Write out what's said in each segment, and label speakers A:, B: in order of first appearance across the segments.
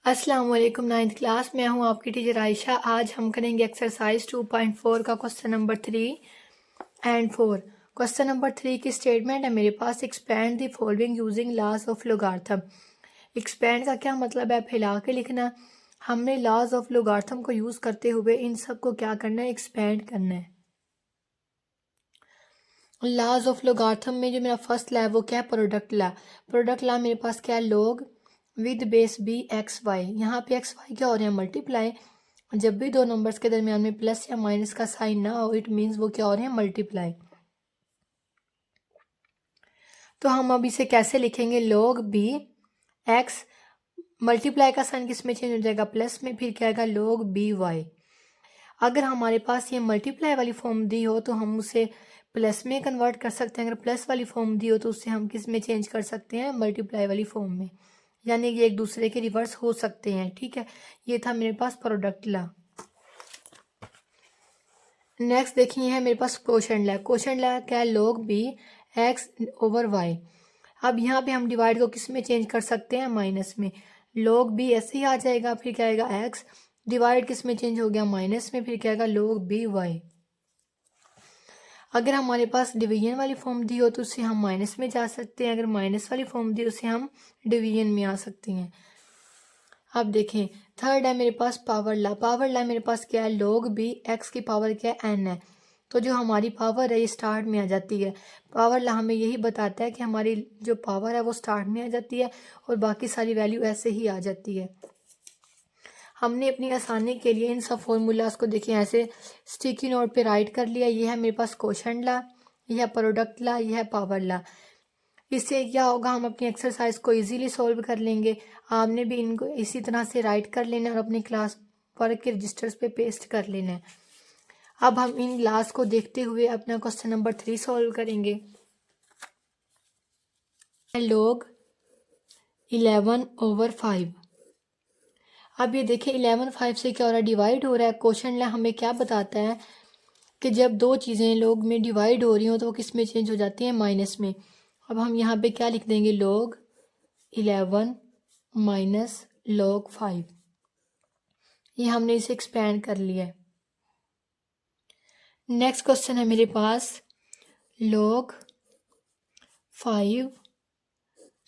A: अस्सलाम वालेकुम। 9th class में हूँ आपकी टीचर आयशा। आज हम करेंगे एक्सरसाइज 2.4 का question number 3 and 4। Question number 3 की स्टेटमेंट है मेरे पास, expand the following using laws of logarithm. Expand का क्या मतलब है, फैला के लिखना। हमने लॉज ऑफ लोगार्थम को यूज़ करते हुए इन सब को क्या करना है, एक्सपैंड करना है। लॉज ऑफ लोगार्थम में जो मेरा फर्स्ट ला है वो क्या है, प्रोडक्ट ला। प्रोडक्ट ला मेरे पास क्या है, log with base b x y. यहाँ पे एक्स वाई क्या हो रहे हैं, मल्टीप्लाई। जब भी दो नंबर्स के दरमियान में प्लस या माइनस का साइन ना हो, इट मीन्स वो क्या हो रहे हैं, मल्टीप्लाई। तो हम अब इसे कैसे लिखेंगे, लोग बी एक्स, मल्टीप्लाई का साइन किस में चेंज हो जाएगा, प्लस में, फिर क्या आएगा लोग बी वाई। अगर हमारे पास ये मल्टीप्लाई वाली फॉर्म दी हो तो हम उसे प्लस में कन्वर्ट कर सकते हैं। अगर प्लस वाली फॉर्म दी हो तो उससे हम किस में चेंज कर सकते हैं, मल्टीप्लाई वाली फॉर्म में। यानी ये एक दूसरे के रिवर्स हो सकते हैं। ठीक है, ये था मेरे पास प्रोडक्ट ला। नेक्स्ट देखिए है मेरे पास क्वोशंट ला। क्वोशंट ला क्या है, लोग बी एक्स ओवर वाई। अब यहाँ पे हम डिवाइड को किस में चेंज कर सकते हैं, माइनस में। लोग बी ऐसे ही आ जाएगा, फिर क्या आएगा एक्स, डिवाइड किस में चेंज हो गया, माइनस में, फिर क्या आएगा लोग बी वाई। अगर हमारे पास डिवीजन वाली फॉर्म दी हो तो उससे हम माइनस में जा सकते हैं। अगर माइनस वाली फॉर्म दी उससे हम डिवीजन में आ सकते हैं। अब देखें, थर्ड है मेरे पास पावर ला। पावर ला मेरे पास क्या है, लोग बी एक्स की पावर क्या है, एन है। तो जो हमारी पावर है ये स्टार्ट में आ जाती है। पावर ला हमें यही बताता है कि हमारी जो पावर है वो स्टार्ट में आ जाती है और बाकी सारी वैल्यू ऐसे ही आ जाती है। हमने अपनी आसानी के लिए इन सब फॉर्मूलाज को देखिए ऐसे स्टिकी नोट पे राइट कर लिया। ये है मेरे पास क्वोशंट ला, यह है प्रोडक्ट ला, यह है पावर ला। इससे क्या होगा, हम अपनी एक्सरसाइज को इजीली सॉल्व कर लेंगे। आपने भी इनको इसी तरह से राइट कर लेना और अपनी क्लास वर्क के रजिस्टर्स पे पेस्ट कर लेना है। अब हम इन क्लास को देखते हुए अपना क्वेश्चन नंबर 3 सॉल्व करेंगे। लोग 11/5। अब ये देखिए 11/5 से क्या हो रहा है, डिवाइड हो रहा है। क्वेश्चन ला हमें क्या बताता है कि जब दो चीज़ें लोग में डिवाइड हो रही हो तो वो किस में चेंज हो जाती हैं, माइनस में। अब हम यहाँ पे क्या लिख देंगे, लोग 11 माइनस log 5। ये हमने इसे एक्सपेंड कर लिया है। नेक्स्ट क्वेश्चन है मेरे पास, log 5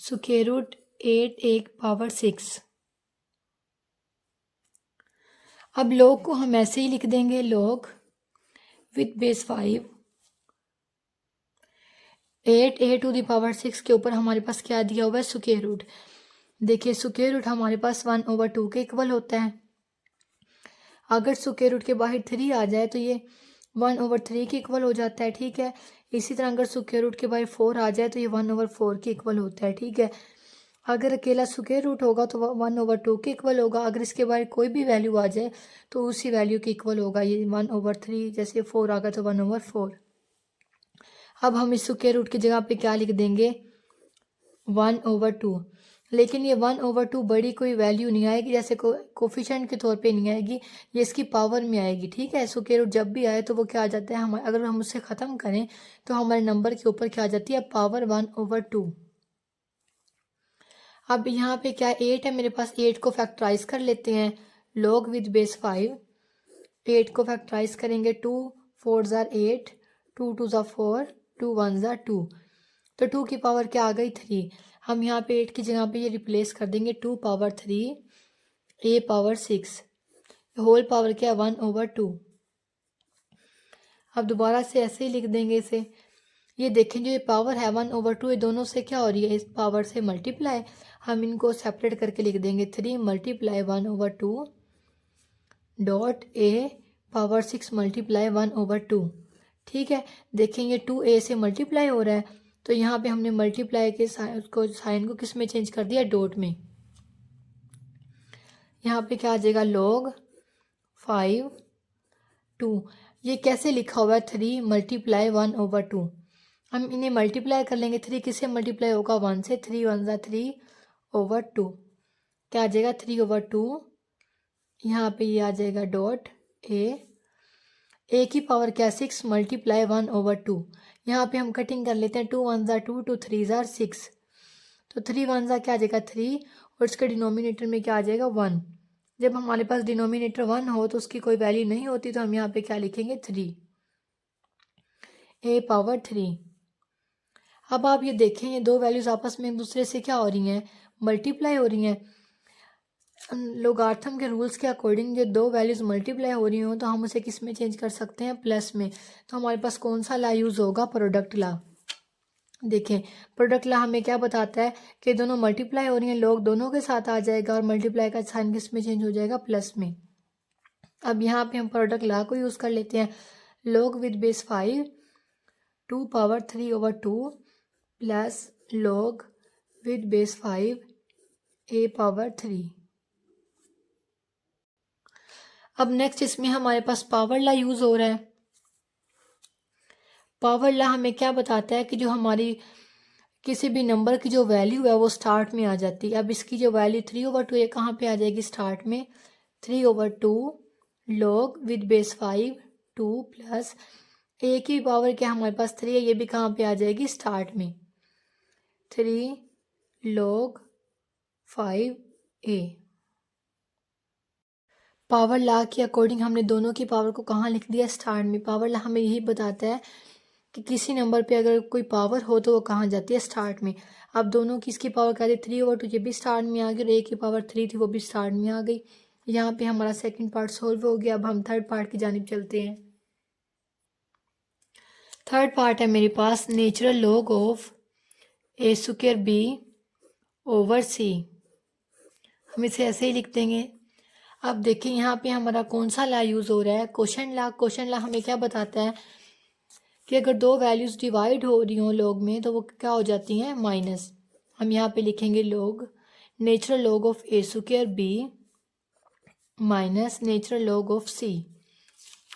A: स्क्वायर रूट 8 एक पावर 6। अब log को हम ऐसे ही लिख देंगे, log with base 5 8 a to the power 6 के ऊपर हमारे पास क्या दिया हुआ है, स्क्वायर रूट। देखिए स्क्वायर रूट हमारे पास 1/2 के इक्वल होता है। अगर स्क्वायर रूट के बाहर 3 आ जाए तो ये 1/3 के इक्वल हो जाता है। ठीक है, इसी तरह अगर स्क्वायर रूट के बाहर 4 आ जाए तो ये 1/4 के इक्वल होता है। ठीक है, अगर अकेला स्क्वायर रूट होगा तो 1/2 के इक्वल होगा। अगर इसके बाहर कोई भी वैल्यू आ जाए तो उसी वैल्यू के इक्वल होगा। ये 1/3, जैसे 4 आ गया तो 1/4। अब हम इस स्क्वायर रूट की जगह पे क्या लिख देंगे, 1/2। लेकिन ये 1/2 बड़ी कोई वैल्यू नहीं आएगी, जैसे कोफिशिएंट के तौर पे नहीं आएगी, ये इसकी पावर में आएगी। ठीक है, स्क्वायर रूट जब भी आए तो वो क्या आ जाता है, हम अगर हम उससे ख़त्म करें तो हमारे नंबर के ऊपर क्या आ जाती है, पावर 1/2। अब यहाँ पे क्या 8 है मेरे पास, 8 को फैक्टराइज कर लेते हैं। लॉग विद बेस 5, 8 को फैक्टराइज करेंगे, 2 4 ज़ार 8, 2 2 ज़ार 4, 2 1 ज़ार 2। तो 2 की पावर क्या आ गई, 3। हम यहाँ पे 8 की जगह पे ये रिप्लेस कर देंगे, 2 power 3 a power 6, whole power क्या, 1/2। अब दोबारा से ऐसे ही लिख देंगे इसे। ये देखें जो ये पावर है 1/2, ये दोनों से क्या हो रही है, इस पावर से मल्टीप्लाई। हम इनको सेपरेट करके लिख देंगे, 3 multiply 1/2 dot a power 6 multiply 1/2। ठीक है, देखेंगे 2a से मल्टीप्लाई हो रहा है तो यहाँ पे हमने मल्टीप्लाई के साइन को किस में चेंज कर दिया, डॉट में। यहाँ पे क्या आ जाएगा, log 5 2। ये कैसे लिखा हुआ है, 3 मल्टीप्लाई 1/2। हम इन्हें मल्टीप्लाई कर लेंगे, 3 किससे मल्टीप्लाई होगा, 1 से। 3 1 ज़ा 3/2, क्या आ जाएगा 3/2। यहाँ पे ये आ जाएगा डॉट ए की पावर क्या, 6 मल्टीप्लाई 1/2। यहाँ पे हम कटिंग कर लेते हैं, 2 1 ज़ा 2, 2 3 ज़ा 6, तो 3 वन ज़ा क्या आ जाएगा 3 और इसके डिनोमिनेटर में क्या आ जाएगा 1। जब हमारे पास डिनोमिनेटर 1 हो तो उसकी कोई वैल्यू नहीं होती तो हम यहाँ पे क्या लिखेंगे 3 a पावर 3। अब आप ये देखें ये दो वैल्यूज़ आपस में एक दूसरे से क्या हो रही हैं मल्टीप्लाई हो रही हैं। लोगार्थम के रूल्स के अकॉर्डिंग जो दो वैल्यूज़ मल्टीप्लाई हो रही हों तो हम उसे किस में चेंज कर सकते हैं प्लस में। तो हमारे पास कौन सा ला यूज़ होगा प्रोडक्ट ला। देखें प्रोडक्ट ला हमें क्या बताता है कि दोनों मल्टीप्लाई हो रही हैं लोग दोनों के साथ आ जाएगा और मल्टीप्लाई का साइन किस में चेंज हो जाएगा प्लस में। अब यहाँ पे हम प्रोडक्ट ला को यूज़ कर लेते हैं। log with base 5 2 power 3 over 2 plus log with base 5 a power 3। अब नेक्स्ट इसमें हमारे पास पावर ला यूज़ हो रहा है। पावर ला हमें क्या बताता है कि जो हमारी किसी भी नंबर की जो वैल्यू है वो स्टार्ट में आ जाती है। अब इसकी जो वैल्यू 3/2 ये कहाँ पे आ जाएगी स्टार्ट में 3/2 log विद बेस 5 2 प्लस ए की पावर क्या हमारे पास 3 है ये भी कहाँ पे आ जाएगी स्टार्ट में 3 log 5a। पावर ला के अकॉर्डिंग हमने दोनों की पावर को कहाँ लिख दिया स्टार्ट में। पावर ला हमें यही बताता है कि किसी नंबर पे अगर कोई पावर हो तो वो कहाँ जाती है स्टार्ट में। अब दोनों की इसकी पावर क्या थी 3/2 ये भी स्टार्ट में आ गई और ए की पावर 3 थी वो भी स्टार्ट में आ गई। यहाँ पे हमारा सेकंड पार्ट सॉल्व हो गया। अब हम थर्ड पार्ट की जानिब चलते हैं। थर्ड पार्ट है मेरे पास natural log of a square b over c। हम इसे ऐसे ही लिख देंगे। अब देखिए यहाँ पे हमारा कौन सा ला यूज़ हो रहा है क्वोशंट ला। क्वोशंट ला हमें क्या बताता है कि अगर दो वैल्यूज़ डिवाइड हो रही हों लॉग में तो वो क्या हो जाती हैं माइनस। हम यहाँ पे लिखेंगे log natural log of a square b minus natural log of c।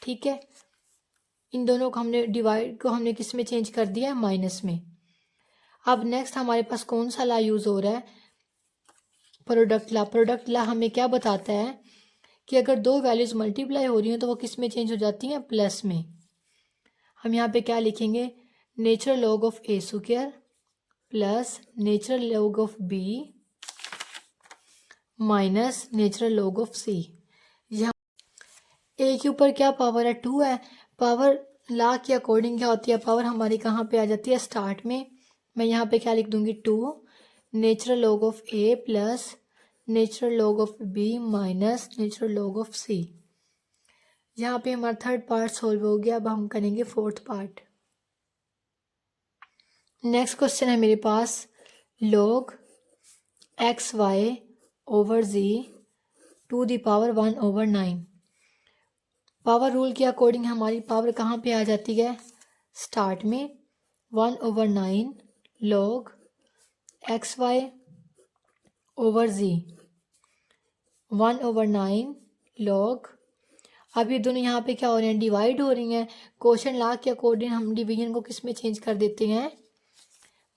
A: ठीक है इन दोनों को हमने डिवाइड को हमने किस में चेंज कर दिया है माइनस में। अब नेक्स्ट हमारे पास कौन सा ला यूज़ हो रहा है प्रोडक्ट ला। प्रोडक्ट ला हमें क्या बताता है कि अगर दो वैल्यूज़ मल्टीप्लाई हो रही हैं तो वो किस में चेंज हो जाती हैं प्लस में। हम यहाँ पे क्या लिखेंगे natural log of a square plus natural log of b minus natural log of c। यहाँ a के ऊपर क्या पावर है 2 है। पावर ला के अकॉर्डिंग क्या होती है पावर हमारी कहाँ पे आ जाती है स्टार्ट में। मैं यहाँ पे क्या लिख दूँगी 2 natural log of a plus natural log of b minus natural log of c। यहाँ पे हमारा थर्ड पार्ट सॉल्व हो गया। अब हम करेंगे फोर्थ पार्ट। नेक्स्ट क्वेश्चन है मेरे पास log xy over z to the power 1/9। Power rule के अकॉर्डिंग हमारी पावर कहाँ पे आ जाती है स्टार्ट में 1/9 log xy over z 1/9 log। अब ये दोनों यहाँ पे क्या हो रहे हैं डिवाइड हो रही हैं। क्वोशंट ला के अकॉर्डिंग हम डिवीजन को किस में चेंज कर देते हैं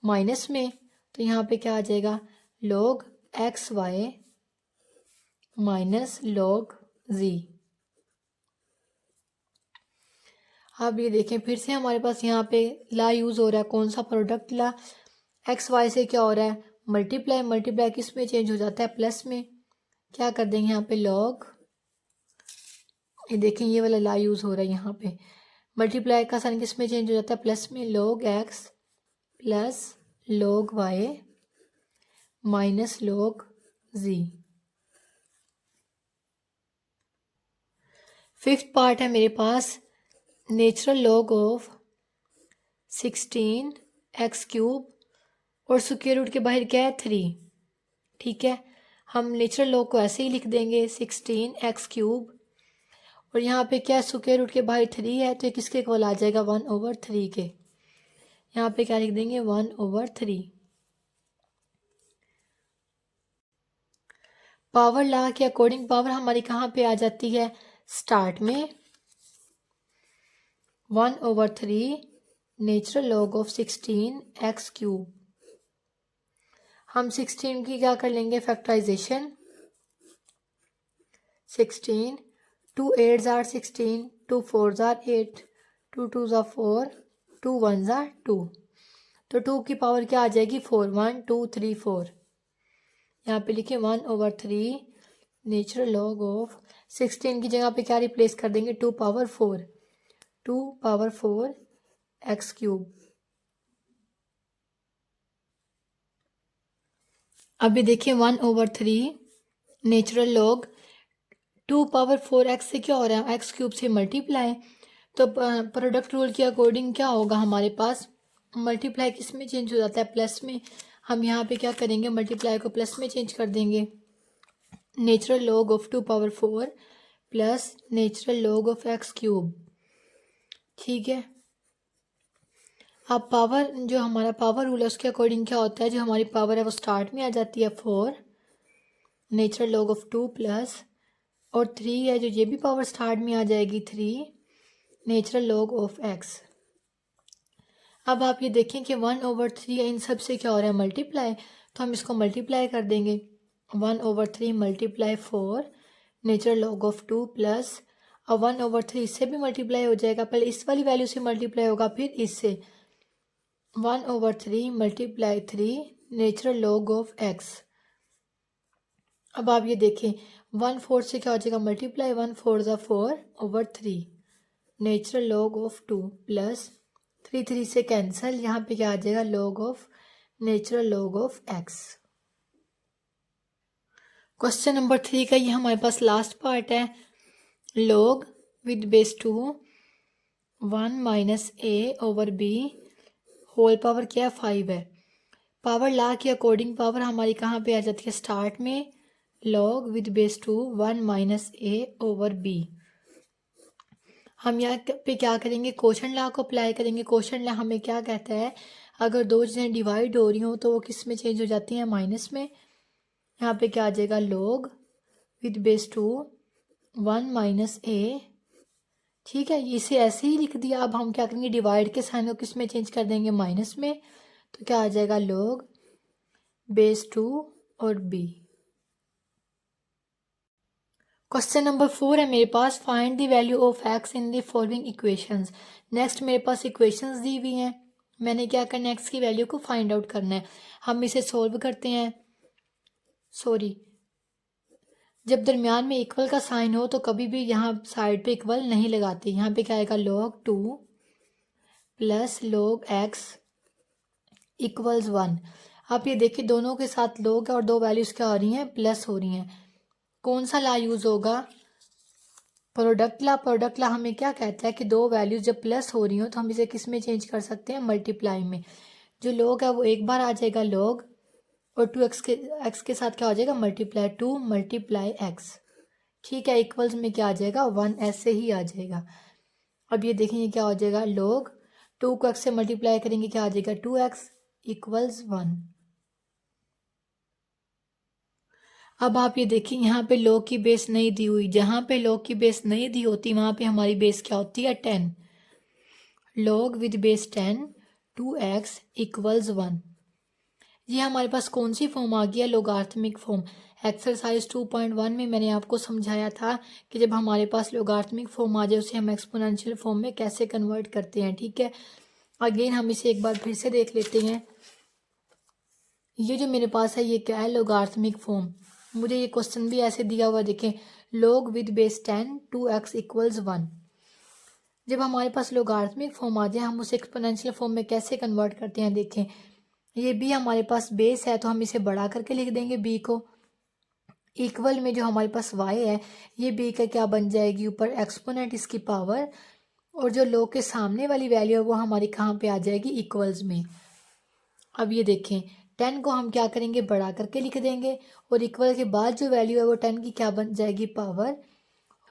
A: माइनस में। तो यहाँ पे क्या आ जाएगा log xy minus log z। अब ये देखें फिर से हमारे पास यहाँ पे ला यूज़ हो रहा है कौन सा प्रोडक्ट ला। एक्स वाई से क्या हो रहा है मल्टीप्लाई। मल्टीप्लाई किस में चेंज हो जाता है प्लस में। क्या कर देंगे यहाँ पे लॉग। ये देखें ये वाला ला यूज़ हो रहा है यहाँ पे। मल्टीप्लाई का साइन किस में चेंज हो जाता है प्लस में log x plus log y minus log z। Fifth part है मेरे पास नेचुरल लॉग ऑफ 16x³ और स्क्वायर रूट के बाहर क्या है 3। ठीक है हम नेचुरल लॉग को ऐसे ही लिख देंगे 16x³ और यहाँ पे क्या स्क्वायर रूट के बाहर 3 है तो ये किसके इक्वल आ जाएगा 1/3 के। यहाँ पे क्या लिख देंगे 1/3। पावर ला के अकॉर्डिंग पावर हमारी कहाँ पे आ जाती है स्टार्ट में 1/3 नेचुरल लॉग ऑफ 16x³। हम 16 की क्या कर लेंगे factorisation 16 2 8s are 16 2 4s are 8 2 2s are 4 2 1s are 2। तो 2 की पावर क्या आ जाएगी 4, 1 2 3 4। यहाँ पे लिखे 1/3 नेचुरल लॉग ऑफ 16 की जगह पे क्या रिप्लेस कर देंगे 2 पावर 4, 2 पावर 4 एक्स क्यूब। अभी देखिए 1/3 नेचुरल लॉग 2 पावर 4 एक्स से क्या हो रहा है एक्स क्यूब से मल्टीप्लाई। तो प्रोडक्ट रूल के अकॉर्डिंग क्या होगा हमारे पास मल्टीप्लाई किस में चेंज हो जाता है प्लस में। हम यहाँ पे क्या करेंगे मल्टीप्लाई को प्लस में चेंज कर देंगे। Natural log of 2 power 4 plus natural log of x cube. ठीक है, अब पावर जो हमारा पावर रूल है उसके अकॉर्डिंग क्या होता है जो हमारी पावर है वो स्टार्ट में आ जाती है 4 नेचुरल लॉग ऑफ 2 प्लस और 3 है जो ये भी पावर स्टार्ट में आ जाएगी 3 नेचुरल लॉग ऑफ एक्स। अब आप ये देखें कि 1/3 इन सब से क्या हो रहा है मल्टीप्लाई, तो हम इसको मल्टीप्लाई कर देंगे 1/3 multiply 4 natural log of 2 plus और 1/3 इससे भी मल्टीप्लाई हो जाएगा, पहले इस वाली वैल्यू से मल्टीप्लाई होगा फिर इससे 1/3 multiply 3 natural log of x. अब आप ये देखें 1/4 से क्या हो जाएगा मल्टीप्लाई 1/4 ज़ा 4/3 नेचुरल लॉग ऑफ 2 प्लस 3 से कैंसिल, यहाँ पे क्या आ जाएगा log of natural log of x. Question number 3 का ये हमारे पास लास्ट पार्ट है। Log with base 2 1 minus a/b whole power क्या है 5 है। पावर ला के अकॉर्डिंग पावर हमारी कहाँ पे आ जाती है स्टार्ट में log with base 2 1 minus a/b। हम यहाँ पे क्या करेंगे क्वोशंट लॉ को अप्लाई करेंगे। क्वोशंट लॉ हमें क्या कहता है अगर दो चीज़ें डिवाइड हो रही हो तो वो किस में चेंज हो जाती हैं माइनस में। यहाँ पे क्या आ जाएगा log with base 2 1 minus a। ठीक है, इसे ऐसे ही लिख दिया। अब हम क्या करेंगे डिवाइड के साइन को किस में चेंज कर देंगे माइनस में, तो क्या आ जाएगा लॉग बेस 2 और b। क्वेश्चन नंबर 4 है मेरे पास find the value of x in the following equations. Next मेरे पास इक्वेशंस दी हुई हैं, मैंने क्या करना है एक्स की वैल्यू को फाइंड आउट करना है। हम इसे सोल्व करते हैं। जब दरमियान में इक्वल का साइन हो तो कभी भी यहाँ साइड पे इक्वल नहीं लगाते। यहाँ पे क्या आएगा log 2 plus log x equals 1। आप ये देखिए दोनों के साथ log है और दो वैल्यूज़ क्या हो रही हैं प्लस हो रही हैं। कौन सा ला यूज़ होगा प्रोडक्ट ला। प्रोडक्ट ला हमें क्या कहता है कि दो वैल्यूज़ जब प्लस हो रही हो तो हम इसे किस में चेंज कर सकते हैं मल्टीप्लाई में। जो log है वो एक बार आ जाएगा log और 2x के साथ क्या हो जाएगा मल्टीप्लाई 2 मल्टीप्लाई x। ठीक है, इक्वल्स में क्या आ जाएगा 1 ऐसे ही आ जाएगा। अब ये देखेंगे क्या हो जाएगा log 2 को x से मल्टीप्लाई करेंगे क्या आ जाएगा 2x इक्वल्स 1। अब आप ये देखिए यहाँ पे log की बेस नहीं दी हुई, जहाँ पे log की बेस नहीं दी होती वहाँ पे हमारी बेस क्या होती है 10। log with base 10 2x equals 1। ये हमारे पास कौन सी फॉर्म आ गई है लोगार्थमिक फॉर्म। एक्सरसाइज 2.1 में मैंने आपको समझाया था कि जब हमारे पास लोगार्थमिक फॉर्म आ जाए उसे हम एक्सपोनेंशियल फॉर्म में कैसे कन्वर्ट करते हैं। ठीक है, अगेन हम इसे एक बार फिर से देख लेते हैं। ये जो मेरे पास है ये क्या है लोगार्थमिक फॉर्म। मुझे ये क्वेश्चन भी ऐसे दिया हुआ देखें log with base 10 2x equals 1। जब हमारे पास लोगार्थमिक फॉर्म आ जाए हम उसे एक्सपोनेंशियल फॉर्म में कैसे कन्वर्ट करते हैं। देखें ये भी हमारे पास बेस है तो हम इसे बढ़ा करके लिख देंगे b को। इक्वल में जो हमारे पास y है ये b का क्या बन जाएगी ऊपर एक्सपोनेंट इसकी पावर और जो log के सामने वाली वैल्यू है वो हमारी कहाँ पे आ जाएगी इक्वल्स में। अब ये देखें 10 को हम क्या करेंगे बढ़ा करके लिख देंगे और इक्वल के बाद जो वैल्यू है वो 10 की क्या बन जाएगी पावर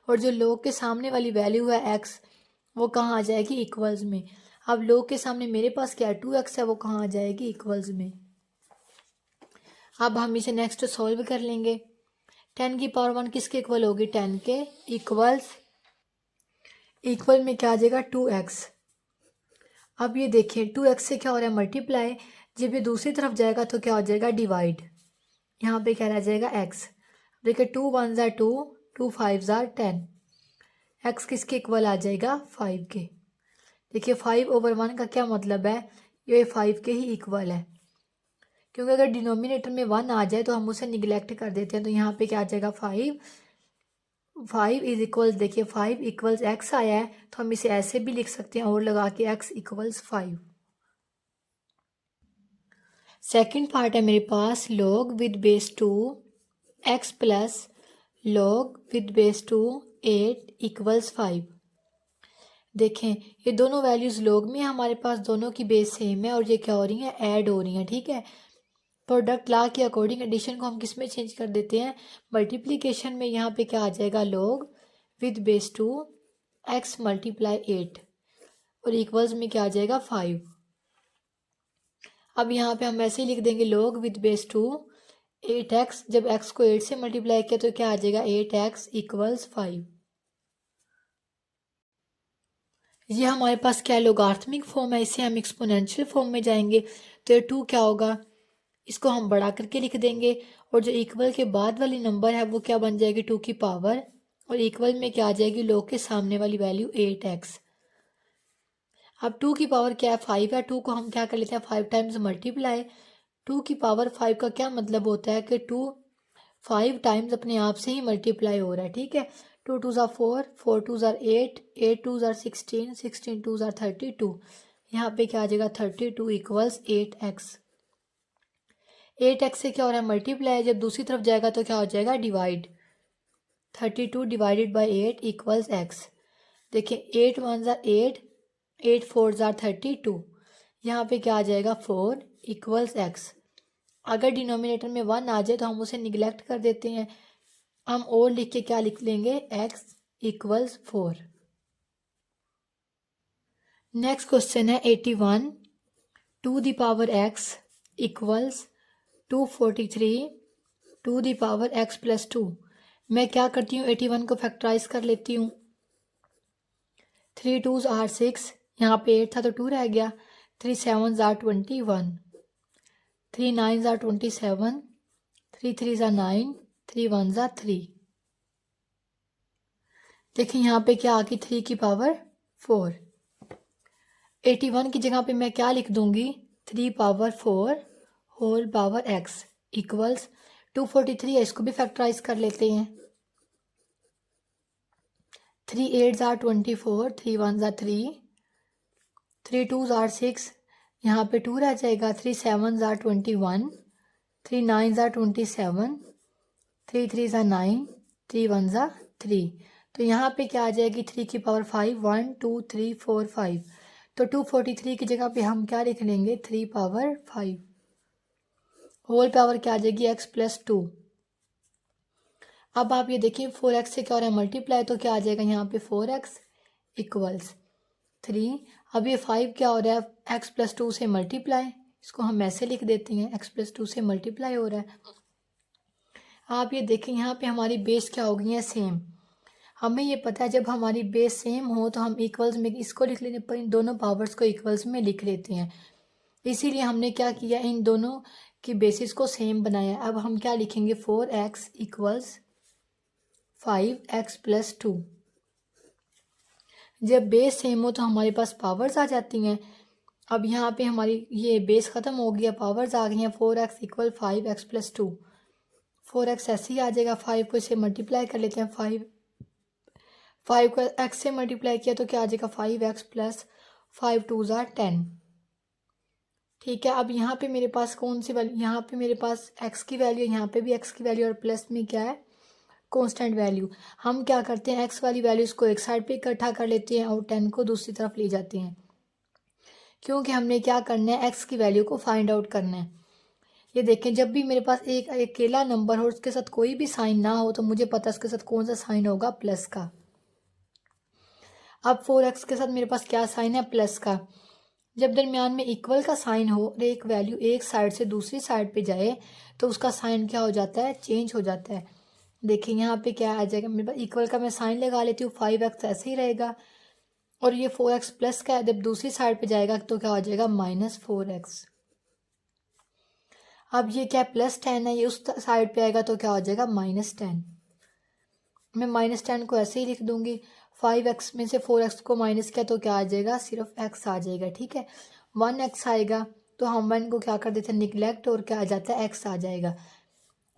A: और जो log के सामने वाली वैल्यू है x वो कहाँ आ जाएगी इक्वल्स में। अब log के सामने मेरे पास क्या है 2x है वो कहाँ आ जाएगी इक्वल्स में। अब हम इसे नेक्स्ट सॉल्व कर लेंगे। 10 की पावर 1 किसके इक्वल होगी 10 के इक्वल्स इक्वल में क्या आ जाएगा 2x। अब ये देखिए 2x से क्या हो रहा है मल्टीप्लाई, जब ये दूसरी तरफ जाएगा तो क्या हो जाएगा डिवाइड। यहाँ पे क्या रह जाएगा x। देखिए 2 1 ज़ा 2 2 5 ज़ा 10 x किसके इक्वल आ जाएगा 5 के। देखिए 5/1 का क्या मतलब है ये 5 के ही इक्वल है, क्योंकि अगर डिनोमिनेटर में 1 आ जाए तो हम उसे निगलेक्ट कर देते हैं। तो यहाँ पे क्या आ जाएगा 5 इज इक्वल्स, देखिए 5 इक्वल्स एक्स आया है तो हम इसे ऐसे भी लिख सकते हैं और लगा के एक्स इक्वल्स 5। सेकेंड पार्ट है मेरे पास log with base 2 x plus log with base 2 8 equals 5। देखें ये दोनों वैल्यूज़ log में हमारे पास, दोनों की बेस सेम है और ये क्या हो रही हैं, ऐड हो रही हैं। ठीक है, प्रोडक्ट ला के अकॉर्डिंग एडिशन को हम किस में चेंज कर देते हैं, मल्टीप्लिकेशन में। यहाँ पे क्या आ जाएगा log with base 2 x multiply 8 और इक्वल्स में क्या आ जाएगा 5। अब यहाँ पे हम ऐसे ही लिख देंगे log विद बेस 2 8x, जब x को 8 से मल्टीप्लाई किया तो क्या आ जाएगा 8x इक्वल्स 5। ये हमारे पास क्या लोगार्थमिक फॉर्म है, इसे हम एक्सपोनेंशियल फॉर्म में जाएंगे तो ये 2 क्या होगा, इसको हम बढ़ा करके लिख देंगे और जो इक्वल के बाद वाली नंबर है वो क्या बन जाएगी 2 की पावर, और इक्वल में क्या आ जाएगी log के सामने वाली वैल्यू 8x। अब 2 की पावर क्या है 5 है, 2 को हम क्या कर लेते हैं 5 टाइम्स मल्टीप्लाई। 2 की पावर 5 का क्या मतलब होता है कि 2 5 टाइम्स अपने आप से ही मल्टीप्लाई हो रहा है। ठीक है, 2 2 ज़ा 4, 4 2 ज़ा 8, 8 2 ज़ा 16, 16 2 ज़ा 32। यहाँ पे क्या आ जाएगा 32 इक्वल्स 8x। 8x से क्या हो रहा है मल्टीप्लाई, जब दूसरी तरफ जाएगा तो क्या हो जाएगा divide. 32 divided by 8 equals x। देखिए 8 1 ज़ा 8, 8 4 ज़ा 32, यहाँ पे क्या आ जाएगा 4 इक्वल्स x। अगर डिनोमिनेटर में 1 आ जाए तो हम उसे निगलेक्ट कर देते हैं, हम और लिख के क्या लिख लेंगे x इक्वल्स 4। नेक्स्ट क्वेश्चन है 81 to the power x equals 243 to the power x plus 2। मैं क्या करती हूँ 81 को फैक्टराइज कर लेती हूँ। 3 2s आर 6, यहाँ पे 8 था तो 2 रह गया। 3 7s are 21, 3 9s are 27, 3 3s are 9, 3 1s are 3। देखिए यहाँ पे क्या आ गई 3 की पावर 4। 81 की जगह पे मैं क्या लिख दूंगी 3 power 4 whole power x equals 243 है, इसको भी फैक्टराइज कर लेते हैं। 3 8s are 24, 3 1s are 3, 3 2s are 6, यहाँ पे 2 रह जाएगा। 3 7s are 21, 3 9s are 27, 3 3s are 9, 3 1s are 3। तो यहाँ पे क्या आ जाएगी 3 की पावर 5, 1 2 3 4 5। तो 243 की जगह पे हम क्या लिख लेंगे 3 पावर 5 होल पावर क्या आ जाएगी x प्लस 2। अब आप ये देखिए 4x से क्या हो रहा है मल्टीप्लाई, तो क्या आ जाएगा यहाँ पे 4x इक्वल्स 3। अब ये 5 क्या हो रहा है x प्लस 2 से मल्टीप्लाई, इसको हम ऐसे लिख देते हैं x प्लस 2 से मल्टीप्लाई हो रहा है। आप ये देखें यहाँ पे हमारी बेस क्या हो गई है सेम। हमें ये पता है जब हमारी बेस सेम हो तो हम इक्वल्स में इसको लिख लेने पर इन दोनों पावर्स को इक्वल्स में लिख लेते हैं। इसीलिए हमने क्या किया इन दोनों की बेसिस को सेम बनाया। अब हम क्या लिखेंगे 4x इक्वल्स 5x प्लस 2। जब बेस सेम हो तो हमारे पास पावर्स आ जाती हैं। अब यहाँ पे हमारी ये बेस ख़त्म हो गया, पावर्स आ गई हैं। 4x equal 5x plus 2। 4x ऐसे ही आ जाएगा, 5 को इसे मल्टीप्लाई कर लेते हैं। 5 को x से मल्टीप्लाई किया तो क्या आ जाएगा 5x प्लस 5 2 ज़ार 10। ठीक है, अब यहाँ पे मेरे पास कौन सी वैल्यू, यहाँ पे मेरे पास x की वैल्यू है, यहाँ पे भी x की वैल्यू, और प्लस में क्या है कांस्टेंट वैल्यू। हम क्या करते हैं x वाली वैल्यूज़ को एक साइड पे इकट्ठा कर लेते हैं और 10 को दूसरी तरफ ले जाते हैं, क्योंकि हमने क्या करना है x की वैल्यू को फाइंड आउट करना है। ये देखें जब भी मेरे पास एक अकेला नंबर हो उसके साथ कोई भी साइन ना हो तो मुझे पता है उसके साथ कौन सा साइन होगा, प्लस का। अब 4x के साथ मेरे पास क्या साइन है, प्लस का। जब दरमियान में इक्वल का साइन हो और एक वैल्यू एक साइड से दूसरी साइड पे जाए तो उसका साइन क्या हो जाता है, चेंज हो जाता है। देखिए यहाँ पे क्या आ जाएगा मेरे पास, इक्वल का मैं साइन लगा लेती हूँ, 5x ऐसे ही रहेगा, और ये 4x प्लस का है, जब दूसरी साइड पे जाएगा तो क्या हो जाएगा -4x। अब ये क्या +10 है, ये उस साइड पे आएगा तो क्या हो जाएगा -10। मैं -10 को ऐसे ही लिख दूंगी। 5x में से 4x को माइनस किया तो क्या आ जाएगा, सिर्फ x आ जाएगा। ठीक है, 1x आएगा तो हम 1 को क्या कर देते हैं निगलेक्ट, और क्या आ जाता है x आ जाएगा।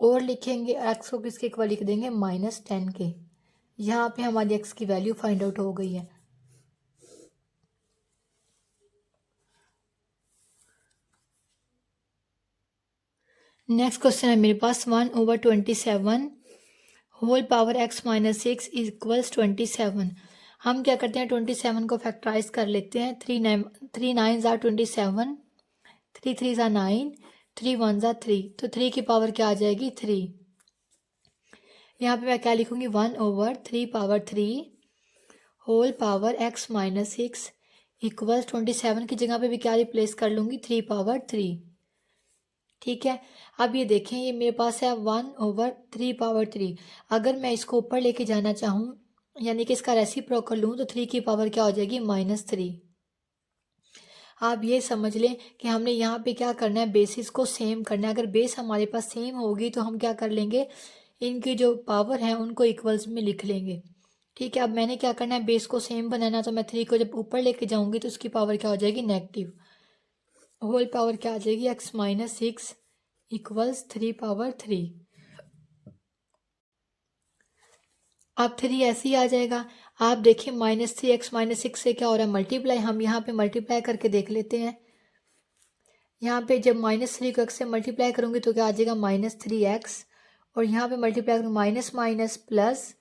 A: और लिखेंगे x को किसके इक्वल लिख देंगे -10 के। यहाँ पे हमारी x की वैल्यू फाइंड आउट हो गई है। नेक्स्ट क्वेश्चन है मेरे पास 1/27 whole power x minus 6 equals 27। हम क्या करते हैं 27 को फैक्टराइज कर लेते हैं। 3 9 ज़ा 27, 3 3 ज़ा 9, 3 1 ज़ा 3, तो 3 की पावर क्या आ जाएगी 3। यहाँ पे मैं क्या लिखूँगी 1/3 power 3 whole power x minus 6 equals 27 की जगह पे भी क्या रिप्लेस कर लूँगी 3 पावर 3। ठीक है, अब ये देखें ये मेरे पास है 1/3 पावर 3। अगर मैं इसको ऊपर लेके जाना चाहूँ यानी कि इसका रेसिप्रोकल लूँ तो 3 की पावर क्या हो जाएगी -3। आप ये समझ लें कि हमने यहाँ पे क्या करना है बेसिस को सेम करना है। अगर बेस हमारे पास सेम होगी तो हम क्या कर लेंगे इनकी जो पावर है उनको इक्वल्स में लिख लेंगे। ठीक है, अब मैंने क्या करना है बेस को सेम बनाना, तो मैं 3 को जब ऊपर लेके जाऊँगी तो उसकी पावर क्या हो जाएगी नेगेटिव। होल पावर क्या आ जाएगी x माइनस 6 इक्वल्स 3 पावर 3। अब 3 ऐसे ही आ जाएगा। आप देखिए -3x माइनस 6 से क्या हो रहा है मल्टीप्लाई। हम यहाँ पे मल्टीप्लाई करके देख लेते हैं। यहाँ पे जब -3 को x से मल्टीप्लाई करूँगी तो क्या आ जाएगा -3x, और यहाँ पे मल्टीप्लाई करूँगी माइनस माइनस प्लस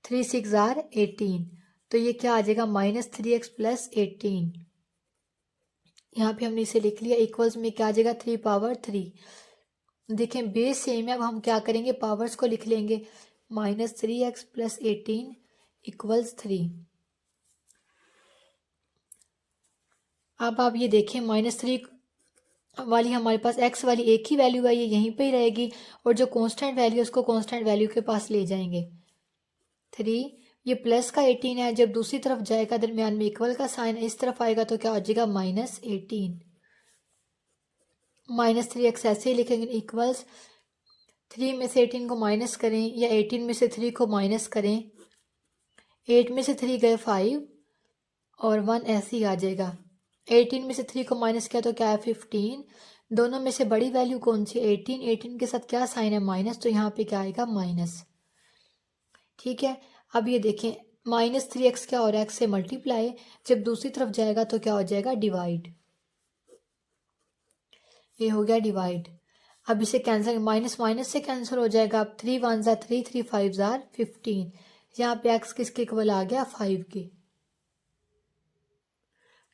A: 3 6 आर 18, तो ये क्या आ जाएगा -3x प्लस 18। यहाँ पे हमने इसे लिख लिया इक्वल्स में क्या आ जाएगा 3 पावर 3। देखें बेस सेम है, अब हम क्या करेंगे पावर्स को लिख लेंगे -3x प्लस 18 इक्वल्स 3। अब आप ये देखें -3 वाली हमारे पास x वाली एक ही वैल्यू है, ये यहीं पे ही रहेगी, और जो कांस्टेंट वैल्यू है उसको कांस्टेंट वैल्यू के पास ले जाएंगे 3। ये प्लस का 18 है, जब दूसरी तरफ जाएगा दरमियान में इक्वल का साइन इस तरफ आएगा तो क्या हो जाएगा -18। -3x ऐसे ही लिखेंगे इक्वल्स 3 में से 18 को माइनस करें या 18 में से 3 को माइनस करें, 8 में से 3 गए 5 और 1 ऐसे ही आ जाएगा। 18 में से 3 को माइनस किया तो क्या है 15। दोनों में से बड़ी वैल्यू कौन सी 18, 18 के साथ क्या साइन है माइनस, तो यहाँ पे क्या आएगा माइनस। ठीक है, अब ये देखें -3x क्या हो रहा है x से मल्टीप्लाई, जब दूसरी तरफ जाएगा तो क्या हो जाएगा डिवाइड। ये हो गया डिवाइड। अब इसे कैंसिल माइनस माइनस से कैंसिल हो जाएगा। अब 3 1 ज़ा 3, 3 5 ज़ा 15। यहाँ पे x किसके इक्वल आ गया 5 के।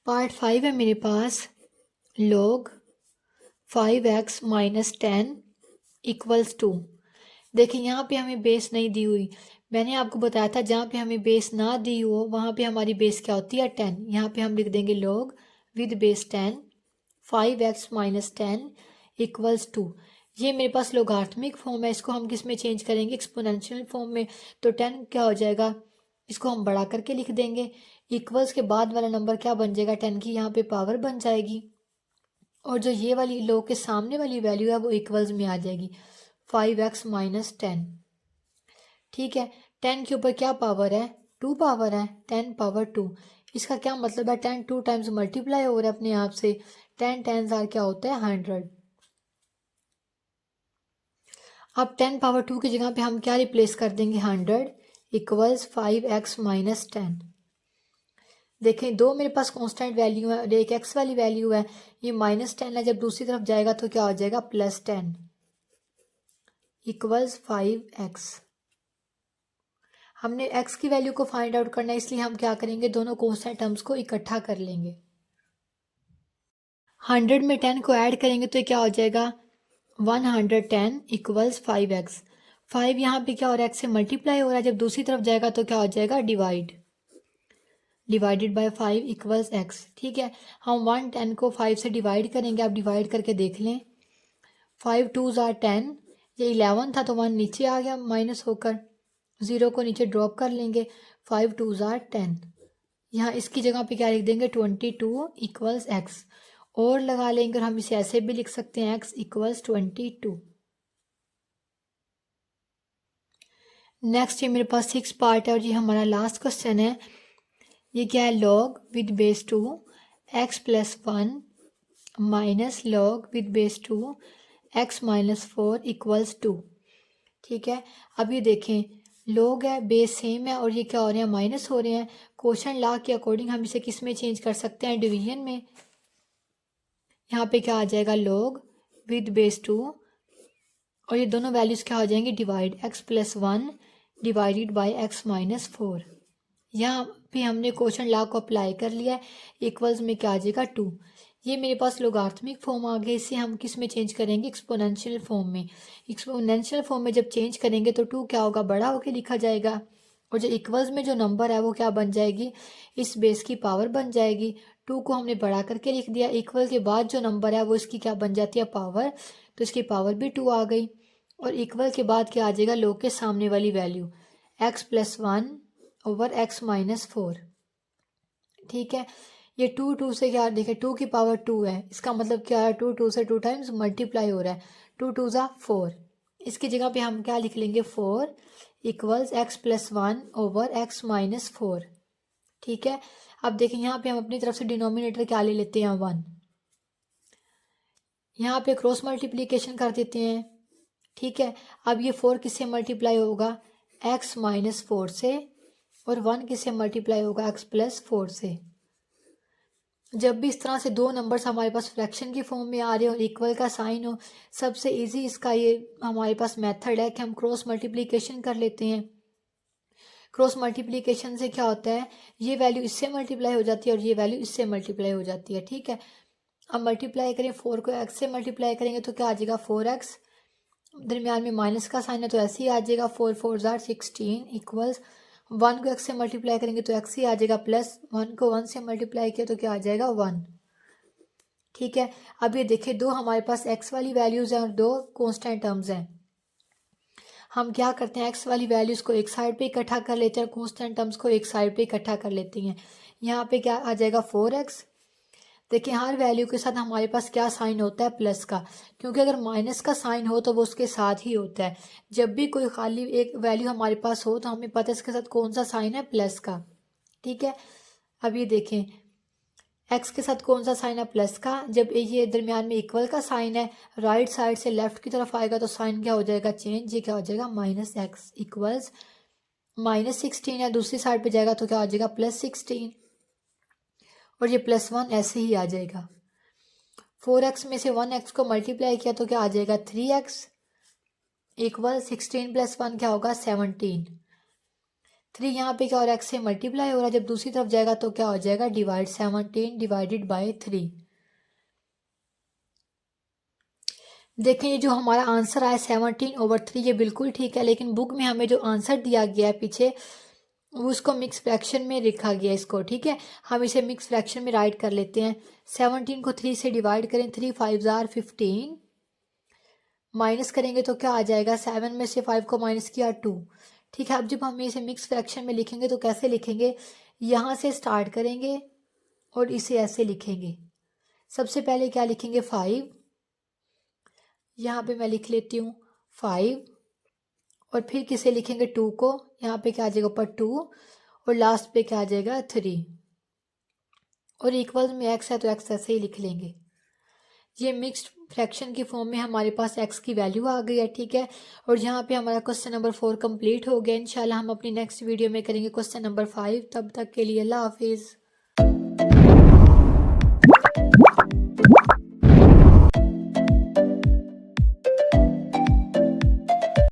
A: पार्ट 5 है मेरे पास log 5x माइनस 10 इक्वल्स 2। देखिए यहाँ पे हमें बेस नहीं दी हुई। मैंने आपको बताया था जहाँ पे हमें बेस ना दी हो वहाँ पे हमारी बेस क्या होती है 10। यहाँ पे हम लिख देंगे log with base 10 5x minus 10 equals 2। ये मेरे पास लोगार्थमिक फॉर्म है, इसको हम किस में चेंज करेंगे एक्सपोनेंशियल फॉर्म में, तो 10 क्या हो जाएगा इसको हम बढ़ा करके लिख देंगे। इक्वल्स के बाद वाला नंबर क्या बन जाएगा 10 की यहाँ पे पावर बन जाएगी, और जो ये वाली log के सामने वाली वैल्यू है वो इक्वल्स में आ जाएगी 5x माइनस 10। ठीक है, 10 के ऊपर क्या पावर है 2 पावर है 10 पावर 2। इसका क्या मतलब है 10 2 टाइम्स मल्टीप्लाई हो रहा है अपने आप से। 10 10 क्या होता है 100। अब 10 पावर 2 की जगह पे हम क्या रिप्लेस कर देंगे 100 इक्वल्स 5x माइनस 10। देखें दो मेरे पास कांस्टेंट वैल्यू है और एक x वाली वैल्यू है। ये -10 है, जब दूसरी तरफ जाएगा तो क्या हो जाएगा +10 इक्वल्स 5x। हमने x की वैल्यू को फाइंड आउट करना है, इसलिए हम क्या करेंगे दोनों कांस्टेंट टर्म्स को इकट्ठा कर लेंगे। 100 में 10 को ऐड करेंगे तो क्या हो जाएगा 110 इक्वल्स 5x। 5 यहाँ पे क्या हो रहा है x से मल्टीप्लाई हो रहा है, जब दूसरी तरफ जाएगा तो क्या हो जाएगा divide, divided by 5 equals x। ठीक है, हम 110 को 5 से डिवाइड करेंगे। आप डिवाइड करके देख लें 5 2 ज़ा 10, ये 11 था तो 1 नीचे आ गया माइनस होकर, 0 को नीचे ड्रॉप कर लेंगे। 5 2 ज़ा 10, यहाँ इसकी जगह पे क्या लिख देंगे 22 इक्वल्स x, और लगा लेंगे और हम इसे ऐसे भी लिख सकते हैं x इक्वल्स 22। नेक्स्ट ये मेरे पास 6 पार्ट है और ये हमारा लास्ट क्वेश्चन है। ये क्या है log with base 2 x plus 1 minus log with base 2 x minus 4 equals 2। ठीक है, अब ये देखें लोग है, बेस सेम है और ये क्या हो रहे हैं, माइनस हो रहे हैं। क्वोशंट लॉ के अकॉर्डिंग हम इसे किस में चेंज कर सकते हैं, डिवीजन में। यहाँ पे क्या आ जाएगा, लोग विद बेस 2 और ये दोनों वैल्यूज क्या हो जाएंगे, divide. X plus 1 divided by x minus 4। यहाँ पे हमने क्वोशंट लॉ को अप्लाई कर लिया है। इक्वल्स में क्या आ जाएगा, 2। ये मेरे पास लोगार्थमिक फॉर्म आ गया, इसे हम किस में चेंज करेंगे, एक्सपोनेंशियल फॉर्म में। एक्सपोनेंशियल फॉर्म में जब चेंज करेंगे तो 2 क्या होगा, बड़ा होकर लिखा जाएगा। और जो इक्वल्स में जो नंबर है वो क्या बन जाएगी, इस बेस की पावर बन जाएगी। 2 को हमने बड़ा करके लिख दिया, इक्वल के बाद जो नंबर है वो इसकी क्या बन जाती है, पावर। तो इसकी पावर भी 2 आ गई। और इक्वल के बाद क्या आ जाएगा, लोग के सामने वाली value x plus 1 over x minus 4। ठीक है, ये 2 से क्या देखें, 2 की पावर 2 है, इसका मतलब क्या है, 2 से 2 टाइम्स मल्टीप्लाई हो रहा है। 2 2 ज़ा 4। इसकी जगह पे हम क्या लिख लेंगे, 4 equals x plus 1 over x minus 4। ठीक है, अब देखें यहाँ पे हम अपनी तरफ से डिनोमिनेटर क्या ले लेते हैं, 1। यहाँ पे क्रॉस मल्टीप्लीकेशन कर देते हैं। ठीक है, अब ये 4 किससे मल्टीप्लाई होगा, एक्स माइनस 4 से, और 1 किससे मल्टीप्लाई होगा, एक्स प्लस 4 से। जब भी इस तरह से दो नंबर्स हमारे पास फ्रैक्शन की फॉर्म में आ रहे हो, इक्वल का साइन हो, सबसे इजी इसका ये हमारे पास मेथड है कि हम क्रॉस मल्टीप्लिकेशन कर लेते हैं। क्रॉस मल्टीप्लिकेशन से क्या होता है, ये वैल्यू इससे मल्टीप्लाई हो जाती है और ये वैल्यू इससे मल्टीप्लाई हो जाती है। ठीक है, अब मल्टीप्लाई करें, 4 को एक्स से मल्टीप्लाई करेंगे तो क्या आ जाएगा, 4x। दरमियान में माइनस का साइन है तो ऐसे ही आ जाएगा, 4 4 ज़ार 16 इक्वल्स 1 को x से मल्टीप्लाई करेंगे तो x ही आ जाएगा, प्लस 1 को 1 से मल्टीप्लाई किया तो क्या आ जाएगा, 1। ठीक है, अब ये देखिए दो हमारे पास x वाली वैल्यूज़ हैं और दो कांस्टेंट टर्म्स हैं। हम क्या करते हैं, x वाली वैल्यूज़ को एक साइड पे इकट्ठा कर लेते हैं, कांस्टेंट टर्म्स को एक साइड पे इकट्ठा कर लेते हैं। यहाँ पे क्या आ जाएगा, 4x। देखिए हर वैल्यू के साथ हमारे पास क्या साइन होता है, प्लस का, क्योंकि अगर माइनस का साइन हो तो वो उसके साथ ही होता है। जब भी कोई खाली एक वैल्यू हमारे पास हो तो हमें पता है इसके साथ कौन सा साइन है, प्लस का। ठीक है, अब ये देखें एक्स के साथ कौन सा साइन है, प्लस का। जब ये दरमियान में इक्वल का साइन है, राइट साइड से लेफ्ट की तरफ आएगा तो साइन क्या हो जाएगा, चेंज। ये क्या हो जाएगा, माइनस एक्स इक्वल्स -16 है, दूसरी साइड पे जाएगा तो क्या हो जाएगा, +16। और ये +1 ऐसे ही आ जाएगा। 4x में से 1x को मल्टीप्लाई किया तो क्या आ जाएगा, 3x इक्वल 16 + 1 क्या होगा, 17। 3 यहाँ पे क्या हो रहा है, x से मल्टीप्लाई हो रहा है, जब दूसरी तरफ जाएगा तो क्या हो जाएगा, डिवाइड। 17 divided by 3। देखें ये जो हमारा आंसर आया 17/3, ये बिल्कुल ठीक है, लेकिन बुक में हमें जो आंसर दिया गया है पीछे वो उसको मिक्स फ्रैक्शन में लिखा गया है इसको। ठीक है, हम इसे मिक्स फ्रैक्शन में राइट कर लेते हैं। 17 को 3 से डिवाइड करें, 3 5 ज़ार 15, माइनस करेंगे तो क्या आ जाएगा, 7 में से 5 को माइनस किया 2। ठीक है, अब जब हम इसे मिक्स फ्रैक्शन में लिखेंगे तो कैसे लिखेंगे, यहाँ से स्टार्ट करेंगे और इसे ऐसे लिखेंगे। सबसे पहले क्या लिखेंगे, 5, यहाँ पे मैं लिख लेती हूँ 5, और फिर किसे लिखेंगे, 2 को, यहाँ पे क्या आ जाएगा, ऊपर 2, और लास्ट पे क्या आ जाएगा, 3। और इक्वल में x है तो x ऐसे ही लिख लेंगे। ये मिक्स्ड फ्रैक्शन की फॉर्म में हमारे पास x की वैल्यू आ गई है। ठीक है, और यहाँ पे हमारा क्वेश्चन नंबर 4 कंप्लीट हो गया। इंशाल्लाह हम अपनी नेक्स्ट वीडियो में करेंगे क्वेश्चन नंबर 5। तब तक के लिए अल्लाह हाफिज़।